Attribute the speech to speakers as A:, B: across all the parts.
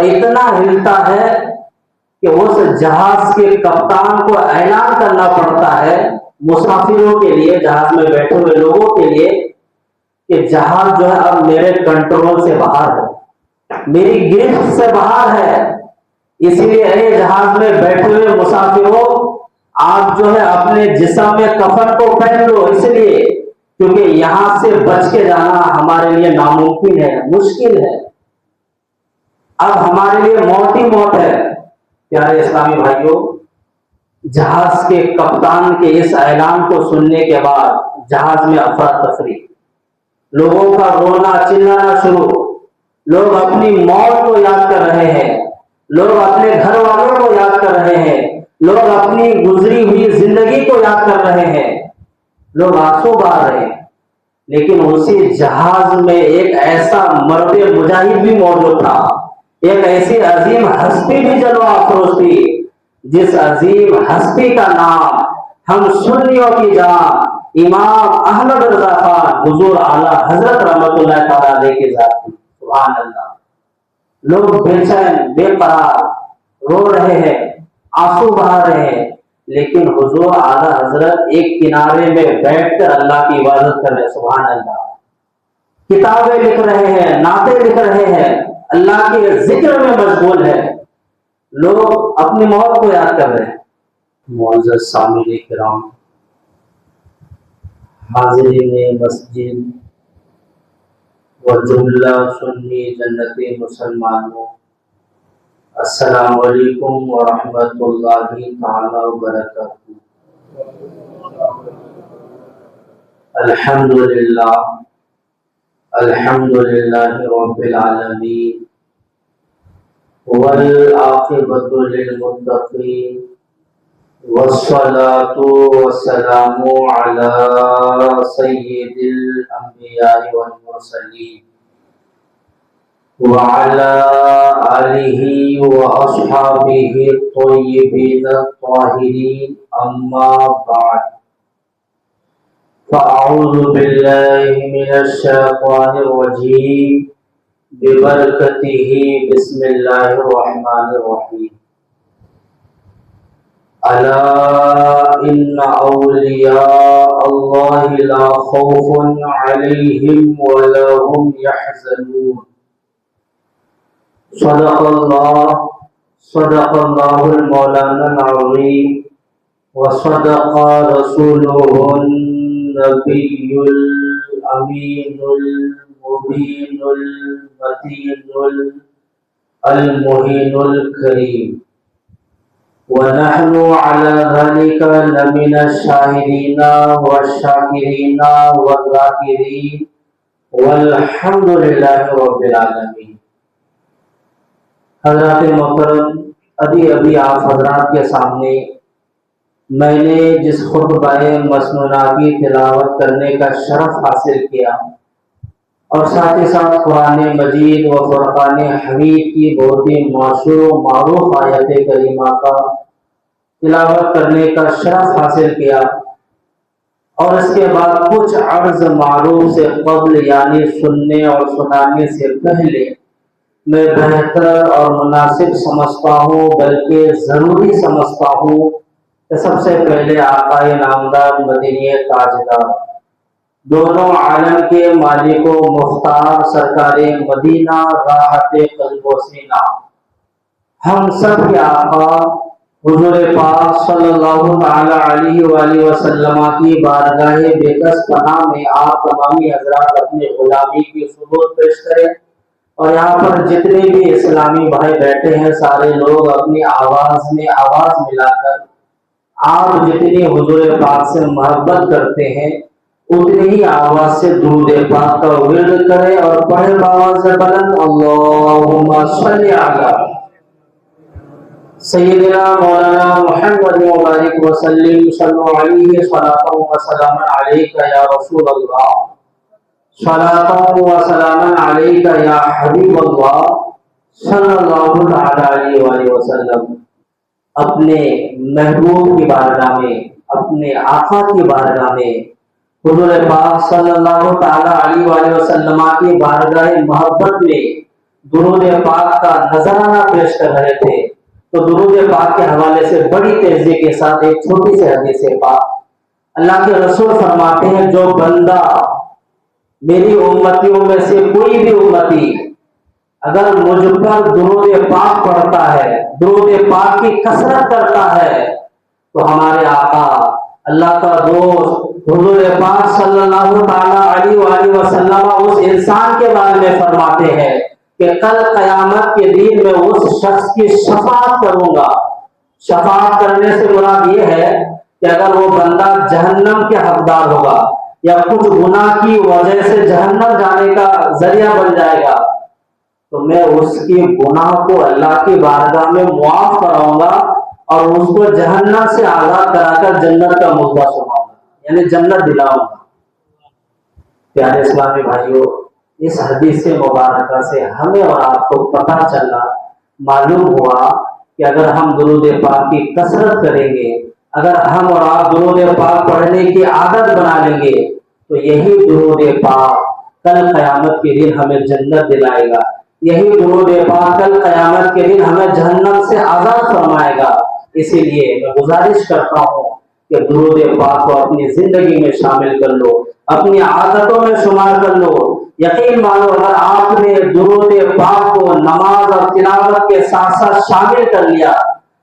A: اتنا ہلتا ہے کہ اس جہاز کے کپتان کو اعلان کرنا پڑتا ہے مسافروں کے لیے، جہاز میں بیٹھے ہوئے لوگوں کے لیے، کہ جہاز جو ہے اب میرے کنٹرول سے باہر ہے، میری گرفت سے باہر ہے، اس لیے اے جہاز میں بیٹھے ہوئے مسافروں، آپ جو ہے اپنے جسم میں کفن کو پہن لو، اس لیے کیونکہ یہاں سے بچ کے جانا ہمارے لیے ناممکن ہے، مشکل ہے، اب ہمارے لیے موت ہی موت ہے۔ پیارے اسلامی بھائیوں، جہاز کے کپتان کے اس اعلان کو سننے کے بعد جہاز میں افراتفری، لوگوں کا رونا چلانا شروع، لوگ اپنی موت کو یاد کر رہے ہیں، لوگ اپنے گھر والوں کو یاد کر رہے ہیں، لوگ اپنی گزری ہوئی زندگی کو یاد کر رہے ہیں، لوگ آنسو بہا رہے ہیں۔ لیکن اسی جہاز میں ایک ایسا مرد مجاہد بھی موجود تھا، ایک ایسی عظیم ہستی بھی جلوہ افروز تھی، جس عظیم ہستی کا نام ہم سنیوں کی جان امام احمد رضا خان حضور اعلیٰ حضرت رحمت اللہ تعالیٰ علیہ کے ذات تھی۔ سبحان اللہ۔ لوگ بے چین بے قرار رو رہے ہیں، آنسو بہا رہے ہیں، لیکن حضور اعلیٰ حضرت ایک کنارے میں بیٹھ کر اللہ کی عبادت کر رہے ہیں۔ سبحان اللہ۔ کتابیں لکھ رہے ہیں، نعتیں لکھ رہے ہیں، اللہ کے ذکر میں مشغول ہے، لوگ اپنی موت کو یاد کر رہے ہیں۔ معزز سامعین کرام، حاضرین مسجد و جملہ سنی جنتی مسلمانوں، السلام علیکم ورحمۃ اللہ تعالی وبرکاتہ۔ الحمدللہ الحمدللہ رب العالمین والعاقبۃ للمتقین والصلاة والسلام علی سید الانبیاء والمرسلین وعلى آلہ واصحابہ الطیبین الطاہرین، اما بعد، فاعوذ باللہ من الشیطان الرجیم ببرکتہ بسم اللہ الرحمن الرحیم۔ الا ان اولیاء اللہ لا خوف علیہم ولا هم يحزنون۔ صدق اللہ المولانا العظیم وصدق رسولہ النبی الامین المبین المتین المہین الکریم، ونحن على ذلك لمن الشاهدين والشاكرين والذاكرين والحمد لله رب العالمين۔ حضرات محترم، ابھی آپ حضرات کے سامنے میں نے جس خطبہ مسنونہ کی تلاوت کرنے کا شرف حاصل کیا اور ساتھ ہی ساتھ قرآن مجید و فرقان حمید کی بہت ہی مشہور و معروف آیت کریمہ کا تلاوت کرنے کا شرف حاصل کیا، اور اس کے بعد کچھ عرض معروف سے قبل یعنی سننے اور سنانے سے پہلے میں بہتر اور مناسب سمجھتا ہوں، بلکہ ضروری سمجھتا ہوں کہ سب سے پہلے آقا نامدار مدینی تاجدار دونوں عالم کے مالک و مختار سرکار مدینہ راحت قلب و سینہ، ہم سب کے آقا حضور پاک صلی اللہ تعالی علیہ وآلہ وسلم کی بارگاہ بےکس پناہ میں آپ تمامی حضرات اپنی غلامی کی ثبوت پیش کریں، اور یہاں پر جتنے بھی اسلامی بھائی بیٹھے ہیں سارے لوگ اپنی آواز میں آواز ملا کر آپ جتنی حضور پاک سے محبت کرتے ہیں اتنی ہی آواز سے درود پاک کا ورد کریں اور پڑھے بآواز بلند اللہم صلی علی سیدنا مولانا محمد مبارک وسلم، صلو علیہ صلاۃ و سلام علیک یا رسول اللہ، صلاۃ و سلام علیک یا حبیب اللہ صلی اللہ تعالی علیہ وآلہ وسلم۔ اپنے محبوب کی بارگاہ میں، اپنے آقا کی بارگاہ میں، حضور پاک صلی اللہ تعالی علیہ وآلہ وسلم کی بارگاہ محبت میں درود پاک کا نذرانہ پیش کر رہے تھے، تو درود پاک کے حوالے سے بڑی تیزی کے ساتھ ایک چھوٹی سی حدیث پاک، اللہ کے رسول فرماتے ہیں جو بندہ میری امتیوں میں سے کوئی بھی امتی اگر مجھ پر درود پاک پڑھتا ہے، درود پاک کی کثرت کرتا ہے، تو ہمارے آقا اللہ کا دوست حضور پاک صلی اللہ تعالی علیہ وآلہ وسلم اس انسان کے بارے میں فرماتے ہیں کہ کل قیامت کے دن میں اس شخص کی شفاعت کروں گا۔ شفاعت کرنے سے مراد یہ ہے کہ اگر وہ بندہ جہنم کے حقدار ہوگا یا کچھ گناہ کی وجہ سے جہنم جانے کا ذریعہ بن جائے گا، تو میں اس کی گناہ کو اللہ کی بارگاہ میں معاف کراؤں گا اور اس کو جہنم سے آزاد کرا کر جنت کا مژدہ سناؤں گا، یعنی جنت دلاؤں گا۔ پیارے اسلامی بھائیوں، اس حدیث مبارکہ سے ہمیں اور آپ کو پتہ چلا، معلوم ہوا کہ اگر ہم درود پاک کی کثرت کریں گے، اگر ہم اور آپ درود پاک پڑھنے کی عادت بنا لیں گے، تو یہی درود پاک کل قیامت کے دن ہمیں جنت دلائے گا، یہی درود پاک کل قیامت کے دن ہمیں جہنم سے آزاد فرمائے گا۔ اسی لیے میں گزارش کرتا ہوں کہ درود پاک کو اپنی زندگی میں شامل کر لو، اپنی عادتوں میں شمار کر لو۔ یقین مانو اگر آپ نے درود پاک کو نماز اور تلاوت کے ساتھ ساتھ شامل کر لیا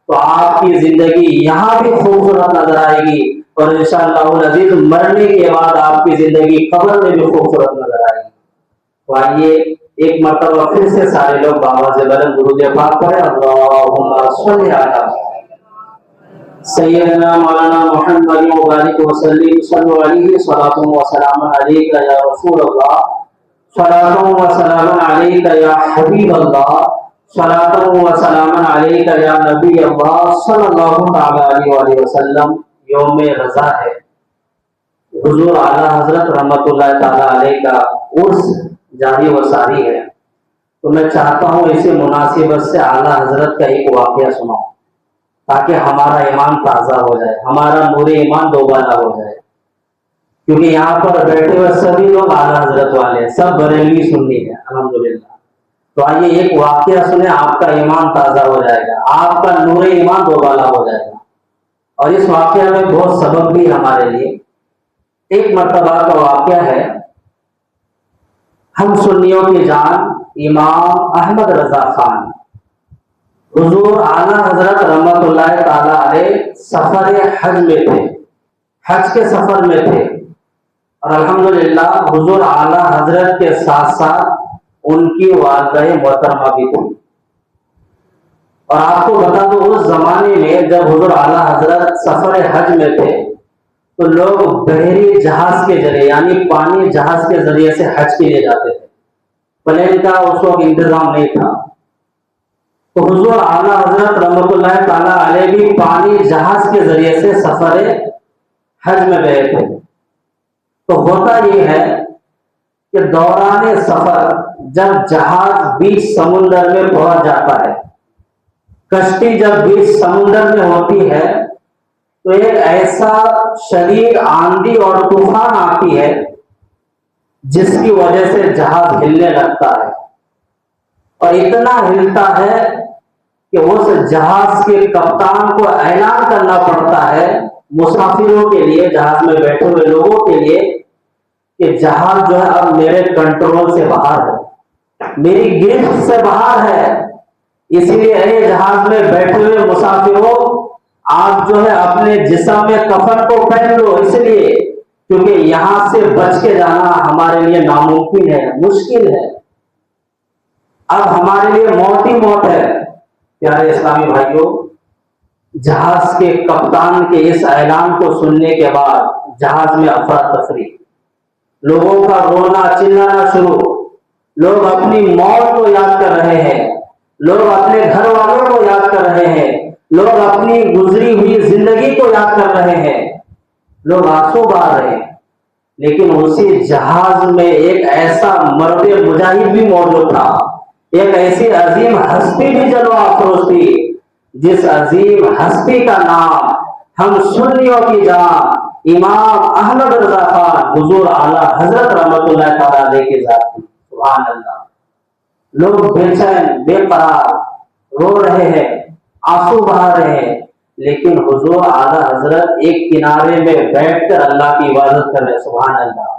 A: تو آپ کی زندگی یہاں بھی خوبصورت نظر آئے گی، اور انشاءاللہ العزیز مرنے کے بعد آپ کی زندگی قبر میں بھی خوبصورت نظر آئے گی۔ تو آئیے ایک مرتبہ پھر سے سارے لوگ بآواز بلند درود پاک پڑھیں، اللہم صلی علی سیدنا مولانا محمد مبارک وسلم، صلو علیہ صلاۃ و سلام علیک یا رسول اللہ، صلاۃ و سلام علیک یا حبیب اللہ، صلاۃ و سلام علیک یا نبی اللہ صلی اللہ تعالی علیہ وآلہ وسلم۔ یوم رضا ہے، حضور اعلیٰ حضرت رحمت اللہ تعالی علیہ کا عرس جاری و ساری ہے، تو میں چاہتا ہوں اسی مناسبت سے اعلیٰ حضرت کا ایک واقعہ سناؤں تاکہ ہمارا ایمان تازہ ہو جائے، ہمارا نور ایمان دوبالا ہو جائے، کیونکہ یہاں پر بیٹھے ہوئے سبھی لوگ اعلیٰ حضرت والے، سب بریلوی سنی ہے الحمدللہ۔ تو آئیے ایک واقعہ سنیں، آپ کا ایمان تازہ ہو جائے گا، آپ کا نور ایمان دوبالا ہو جائے گا، اور اس واقعہ میں بہت سبق بھی ہمارے لیے۔ ایک مرتبہ کا واقعہ ہے، ہم سنیوں کی جان امام احمد رضا خان حضور اعلیٰ حضرت رحمت اللہ تعالی علیہ سفر حج میں تھے، حج کے سفر میں تھے، اور الحمدللہ حضور اعلیٰ حضرت کے ساتھ ساتھ ان کی والدہ محترمہ بھی تھی۔ اور آپ کو بتا دو اس زمانے میں جب حضور اعلیٰ حضرت سفر حج میں تھے تو لوگ بحری جہاز کے ذریعے یعنی پانی جہاز کے ذریعے سے حج کے لیے جاتے تھے، پلین کا اس وقت انتظام نہیں تھا۔ تو حضور اعلیٰ حضرت رحمت اللہ تعالی علیہ بھی پانی جہاز کے ذریعے سے سفر حج میں گئے تھے۔ تو ہوتا یہ ہے کہ دوران سفر جب جہاز بیچ سمندر میں پہنچ جاتا ہے، کشتی جب بیچ سمندر میں ہوتی ہے تو ایک ایسا شدید آندھی اور طوفان آتی ہے جس کی وجہ سے جہاز ہلنے لگتا ہے، اور اتنا ہلتا ہے کہ اس جہاز کے کپتان کو اعلان کرنا پڑتا ہے مسافروں کے لیے، جہاز میں بیٹھے ہوئے لوگوں کے لیے، کہ جہاز جو ہے اب میرے کنٹرول سے باہر ہے، میری گرفت سے باہر ہے، اس لیے اے جہاز میں بیٹھے ہوئے مسافروں آپ جو ہے اپنے جسم میں کفن کو پہن لو، اس لیے کیونکہ یہاں سے بچ کے جانا ہمارے لیے ناممکن ہے، مشکل ہے، اب ہمارے لیے موت ہی موت ہے۔ پیارے اسلامی بھائیوں، جہاز کے کپتان کے اس اعلان کو سننے کے بعد جہاز میں افراتفری، لوگوں کا رونا چلانا شروع، لوگ اپنی موت کو یاد کر رہے ہیں، لوگ اپنے گھر والوں کو یاد کر رہے ہیں، لوگ اپنی گزری ہوئی زندگی کو یاد کر رہے ہیں، لوگ آنسو بہا رہے ہیں، لیکن اسی جہاز میں ایک ایسا مرد مجاہد بھی موجود تھا، ایک ایسی عظیم ہستی بھی جلوہ افروز تھی، جس عظیم ہستی کا نام ہم سنیوں کی جان امام احمد رضا خان حضور اعلیٰ حضرت رحمت اللہ تعالی علیہ کی ذات تھی۔ سبحان اللہ۔ لوگ بے چین بے قرار رو رہے ہیں، آنسو بہا رہے ہیں، لیکن حضور اعلیٰ حضرت ایک کنارے میں بیٹھ کر اللہ کی عبادت کر رہے ہیں۔ سبحان اللہ،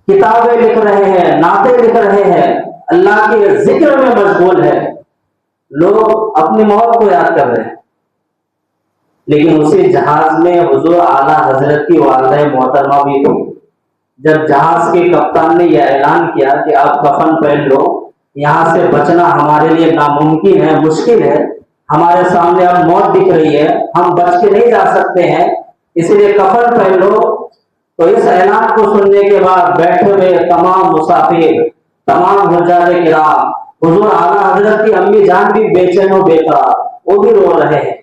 A: کتابیں لکھ رہے ہیں، نعتیں لکھ رہے ہیں، اللہ کے ذکر میں مشغول ہے، لوگ اپنی موت کو یاد کر رہے ہیں۔ لیکن اسی جہاز میں حضور اعلیٰ حضرت کی والدہ محترمہ بھی تھی۔ جب جہاز کے کپتان نے یہ اعلان کیا کہ آپ کفن پہن لو، یہاں سے بچنا ہمارے لیے ناممکن ہے، مشکل ہے، ہمارے سامنے اب موت دکھ رہی ہے، ہم بچ کے نہیں جا سکتے ہیں، اس لیے کفن پہن لو، تو اس اعلان کو سننے کے بعد بیٹھے ہوئے تمام مسافر، تمام حجاج کرام، حضور اعلیٰ حضرت کی امی جان بھی بے چین و بے قرار، وہ بھی رو رہے ہیں۔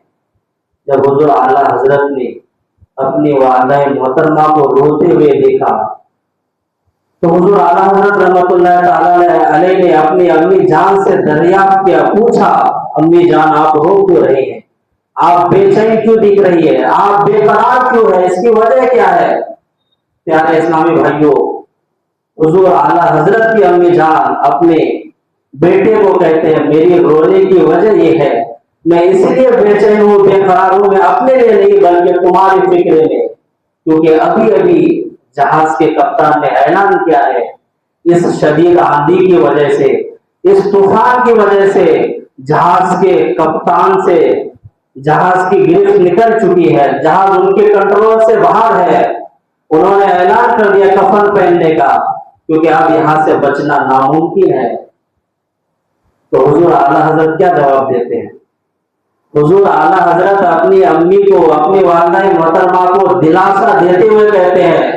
A: جب حضور اعلیٰ حضرت نے اپنی والدہ محترمہ کو روتے ہوئے دیکھا تو حضور اعلیٰ حضرت رحمۃ اللہ تعالی علیہ نے اپنی امی جان سے دریافت کیا، پوچھا امی جان آپ رو کیوں رہی ہیں، آپ بے چین کیوں دکھ رہی ہے، آپ بے قرار کیوں ہے، اس کی وجہ کیا ہے؟ پیارے اسلامی بھائیوں، حضور اعلیٰ حضرت کی امی جان اپنے بیٹے کو کہتے ہیں میری رونے کی وجہ یہ ہے، میں اس لیے بے چین ہوں، بے قرار ہوں، میں اپنے لیے نہیں بلکہ تمہاری فکر میں، کیونکہ ابھی ابھی جہاز کے کپتان نے اعلان کیا ہے اس شدید آندھی کی وجہ سے، اس طوفان کی وجہ سے جہاز کے کپتان سے جہاز کی گرفت نکل چکی ہے، جہاز ان کے کنٹرول سے باہر ہے، انہوں نے اعلان کر دیا کفن پہننے کا، کیونکہ اب یہاں سے بچنا ناممکن ہے۔ تو حضور اعلیٰ حضرت کیا جواب دیتے ہیں؟ حضور اعلیٰ حضرت اپنی امی کو، اپنی والدہ محترمہ کو دلاسا دیتے ہوئے کہتے ہیں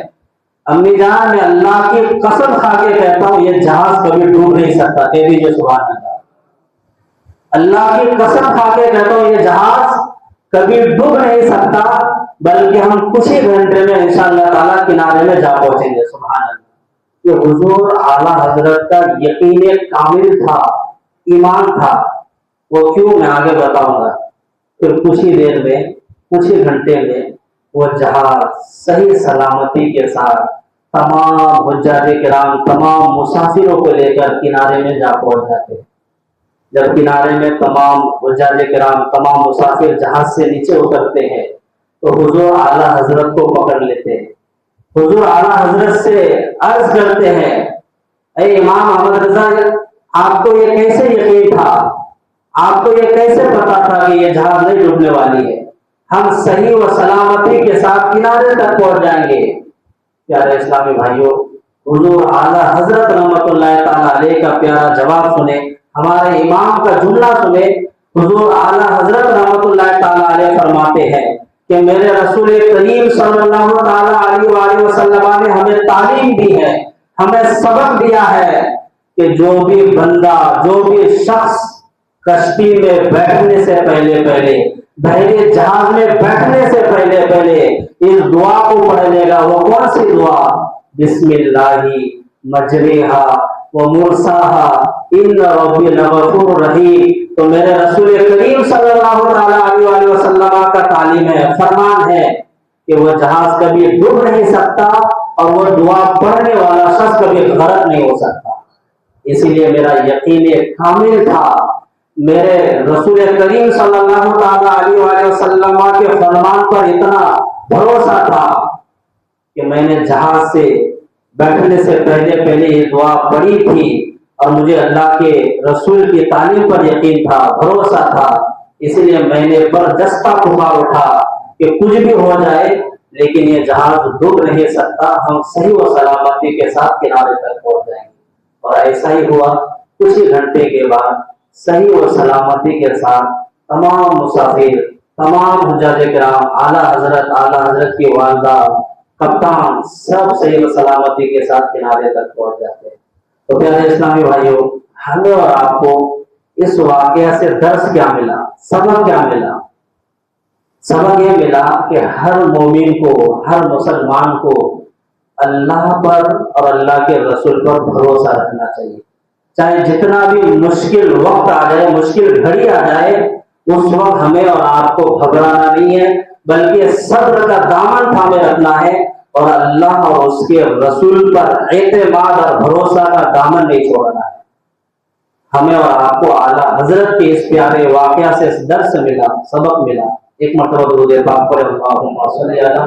A: امی جان میں اللہ کی قسم کھا کے کہتا ہوں یہ جہاز کبھی ڈوب نہیں سکتا، کہہ دیجیے سبحان اللہ، اللہ کی قسم کھا کے کہتا ہوں یہ جہاز کبھی ڈوب نہیں سکتا، بلکہ ہم کچھ ہی گھنٹے میں انشاءاللہ تعالیٰ کنارے میں جا پہنچیں گے۔ سبحان اللہ، یہ حضور اعلیٰ حضرت کا یقین کامل تھا، ایمان تھا، وہ کیوں میں آگے بتاؤں گا۔ پھر کچھ ہی دیر میں، کچھ ہی گھنٹے میں وہ جہاز صحیح سلامتی کے ساتھ تمام حجاج کرام، تمام مسافروں کو لے کر کنارے میں جا پہنچ جاتے ہیں۔ جب کنارے میں تمام حجاج کرام، تمام مسافر جہاز سے نیچے اترتے ہیں تو حضور اعلیٰ حضرت کو پکڑ لیتے ہیں، حضور اعلیٰ حضرت سے عرض کرتے ہیں اے امام احمد رضا، آپ کو یہ کیسے یقین تھا، آپ کو یہ کیسے پتا تھا کہ یہ جہاز نہیں ڈوبنے والی ہے، ہم صحیح و سلامتی کے ساتھ کنارے تک پہنچ جائیں گے۔ پیارے اسلامی بھائیوں، حضور اعلیٰ حضرت رحمۃ اللہ تعالی علیہ کا پیارا جواب سنیں، ہمارے امام کا جملہ سنیں۔ حضور اعلیٰ حضرت رحمۃ اللہ تعالی علیہ فرماتے ہیں کہ میرے رسول کریم صلی اللہ تعالی علیہ وآلہ وسلم نے ہمیں تعلیم دی ہے، ہمیں سبق دیا ہے کہ جو بھی بندہ، جو بھی شخص کشتی میں بیٹھنے سے پہلے بحری جہاز میں بیٹھنے سے پہلے اس دعا کو پڑھ لے گا، وہ کون سی دعا؟ بسم اللہ مجریہا و مرساہا ان ربی لغفور رحیم۔ تو میرے رسول کریم صلی اللہ تعالی علیہ وسلم کا تعلیم ہے، فرمان ہے کہ وہ جہاز کبھی ڈوب نہیں سکتا اور وہ دعا پڑھنے والا شخص کبھی غرق نہیں ہو سکتا۔ اسی لیے میرا یقین کامل تھا، میرے رسول کریم صلی اللہ تعالی علیہ وآلہ وسلم کے فرمان پر اتنا بھروسہ تھا کہ میں نے جہاز سے بیٹھنے سے پہلے یہ دعا پڑھی تھی، اور مجھے اللہ کے رسول کی تعلیم پر یقین تھا، بھروسہ تھا، اس لیے میں نے برجستہ پکار اٹھا کہ کچھ بھی ہو جائے لیکن یہ جہاز ڈوب نہیں سکتا، ہم صحیح و سلامتی کے ساتھ کنارے تک پہنچ جائیں گے۔ اور ایسا ہی ہوا، کچھ ہی گھنٹے کے بعد صحیح و سلامتی کے ساتھ تمام مسافر، تمام حجاج کرام، اعلیٰ حضرت کی والدہ، کپتان، سب صحیح و سلامتی کے ساتھ کنارے تک پہنچ جاتے ہیں۔ تو پیارے اسلامی بھائیوں، ہمیں اور آپ کو اس واقعہ سے درس کیا ملا، سبق کیا ملا؟ سبق یہ ملا کہ ہر مومن کو، ہر مسلمان کو اللہ پر اور اللہ کے رسول پر بھروسہ رکھنا چاہیے، چاہے جتنا بھی مشکل وقت آ جائے، مشکل گھڑی آ جائے، اس وقت ہمیں اور آپ کو گھبرانا نہیں ہے، بلکہ صبر کا دامن تھامے رکھنا ہے اور اللہ اور اس کے رسول پر اعتماد اور بھروسہ کا دامن نہیں چھوڑنا ہے۔ ہمیں اور آپ کو اعلیٰ حضرت کے اس پیارے واقعہ سے اس درس ملا، سبق ملا. ایک مرتبہ درود پاک پڑھیں. اللہم صلی علی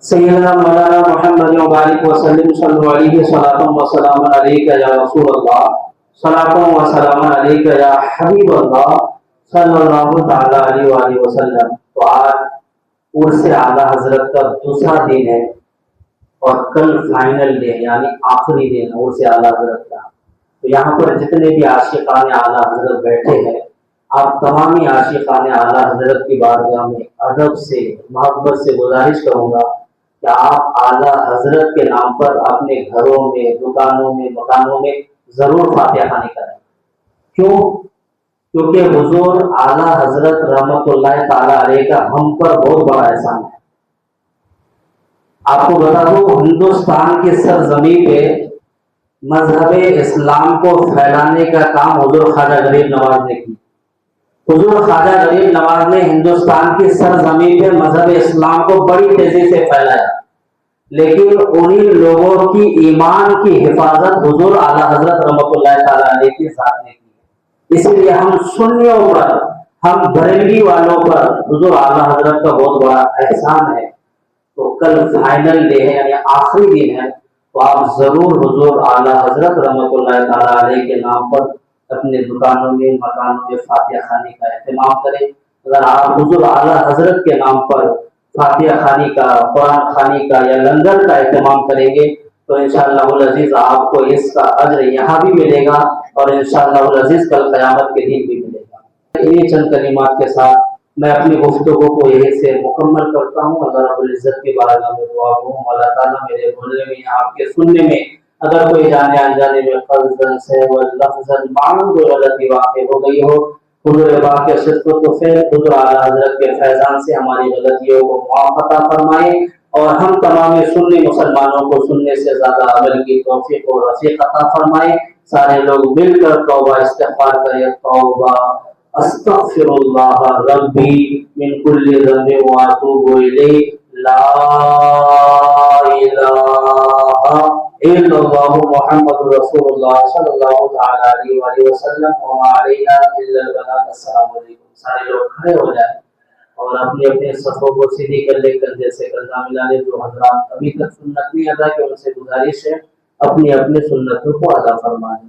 A: سیدنا مولانا محمد وبارک وسلم صلی علیہ وسلم وسلام علیک یا رسول اللہ، صلاۃ و سلام علیک یا حبیب اللہ صلی اللہ تعالی علیہ وآلہ وسلم. تو آج عرس اعلیٰ حضرت کا دوسرا دن ہے اور کل فائنل ڈے یعنی آخری دن عرس اعلیٰ حضرت کا. تو یہاں پر جتنے بھی عاشقان اعلیٰ حضرت بیٹھے ہیں، آپ تمامی عاشقان اعلیٰ حضرت کی بارگاہ میں ادب سے محبت سے گزارش کروں گا کہ آپ اعلیٰ حضرت کے نام پر اپنے گھروں میں، دکانوں میں، مکانوں میں ضرور فاتحہ خوانی کریں. کیوں؟ کیونکہ حضور اعلیٰ حضرت رحمت اللہ تعالی علیہ کا ہم پر بہت بڑا احسان ہے. آپ کو بتا دوں، ہندوستان کی سرزمین پہ مذہب اسلام کو پھیلانے کا کام حضور خواجہ غریب نواز نے کی. حضور خواجہ غریب نواز نے ہندوستان کی سرزمین پہ مذہب اسلام کو بڑی تیزی سے پھیلایا، لیکن انہی لوگوں کی ایمان کی حفاظت حضور اعلیٰ حضرت رحمت اللہ تعالی علیہ کے ساتھ نے کی. اسی لیے ہم سنیوں پر، ہم بریلوی والوں پر حضور اعلیٰ حضرت کا بہت بڑا احسان ہے. تو کل فائنل ڈے ہے یعنی آخری دن ہے، تو آپ ضرور حضور اعلیٰ حضرت رحمت اللہ تعالی علیہ کے نام پر اپنے دکانوں میں، مکانوں میں فاتحہ خوانی کا اہتمام کریں. اگر آپ حضور اعلیٰ حضرت کے نام پر فاتحہ خوانی کا، قرآن خوانی کا یا لنگر کا اہتمام کریں گے تو انشاءاللہ العزیز آپ کو اس کا اجر یہاں بھی ملے گا اور انشاءاللہ العزیز کل قیامت کے دن بھی ملے گا. انہی چند کلمات کے ساتھ میں اپنی گفتگو کو یہی سے مکمل کرتا ہوں. اللہ رب العزت کی بارگاہ میں دعا ہوں اللہ تعالیٰ میرے بولنے میں، آپ کے سننے میں اگر کوئی جانے انجانے میں قلباً سے و لفظاً معمول کوئی غلطی واقع ہو گئی ہو، حضور پاک کے صدق تو پھر حضور اعلیٰ حضرت کے فیضان سے ہماری غلطیوں کو معاف عطا فرمائے اور ہم تمام سنی مسلمانوں کو سننے سے زیادہ عمل کی توفیق اور رفیق عطا فرمائے. سارے لوگ مل کر توبہ استغفار کریں. توبہ استغفر اللہ ربی من کل ذنب واتوب الیہ، لا الہ الا اللہ محمد رسول اللہ صلی اللہ تعالی علیہ وآلہ وسلم وما علینا الا البلاغ. السلام علیکم. سارے لوگ کھڑے ہو جائیں اور اپنے اپنے صفوں کو سیدھی کر لے، کندھے سے کندھا ملا لے. جو حضرات ابھی تک سنت نہیں ادا کی ان سے گزارش ہے اپنی اپنی سنتوں کو ادا فرمائیں.